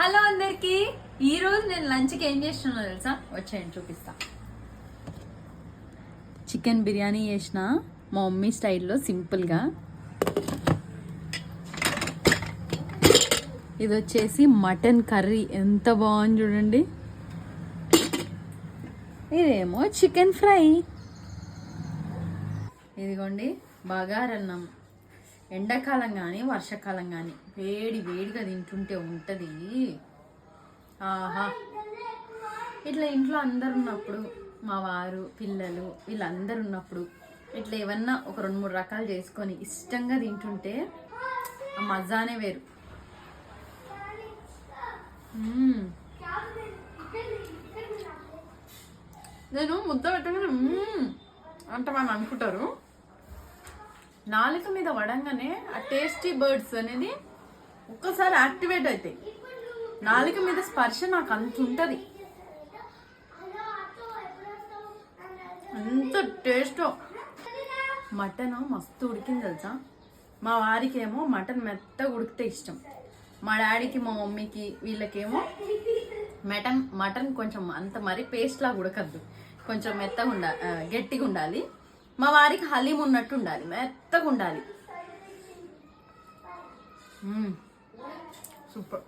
Hello అందరికి. ఈ రోజు నేను లంచ్కి ఏం చేస్తున్నా తెలుసా? వచ్చేయండి చూపిస్తా. చికెన్ బిర్యానీ చేసిన మా మమ్మీ స్టైల్లో సింపుల్గా. ఇది వచ్చేసి మటన్ కర్రీ, ఎంత బాగుంది చూడండి. ఇదేమో చికెన్ ఫ్రై. ఇదిగోండి బగారన్నం. ఎండాకాలం కానీ వర్షాకాలం కానీ వేడి వేడిగా తింటుంటే ఉంటుంది. ఆహా, ఇట్లా ఇంట్లో అందరు ఉన్నప్పుడు, మా వారు పిల్లలు వీళ్ళందరూ ఉన్నప్పుడు ఇట్లా ఏమన్నా ఒక 2-3 రకాలు చేసుకొని ఇష్టంగా తింటుంటే ఆ మజానే వేరు. నేను ముద్ద పెట్టగానే అంటామని అనుకుంటారు. నాలుక మీద వడంగానే ఆ టేస్టీ బర్డ్స్ అనేది ఒక్కసారి యాక్టివేట్ అవుతాయి. నాలుక మీద స్పర్శ నాకు అంత ఉంటుంది, అంత టేస్టో. మటన్ మస్తు ఉడికింది తెలుసా. మా వారికి ఏమో మటన్ మెత్తగా ఉడికితే ఇష్టం. మా డాడీకి మా మమ్మీకి వీళ్ళకేమో మటన్ కొంచెం అంత మరీ పేస్ట్ లాగా ఉడకద్దు, కొంచెం మెత్తగా ఉండాలి, గట్టిగా ఉండాలి. మా వారికి హలీం ఉన్నట్టు ఉండాలి, మెత్తగా ఉండాలి. సూపర్.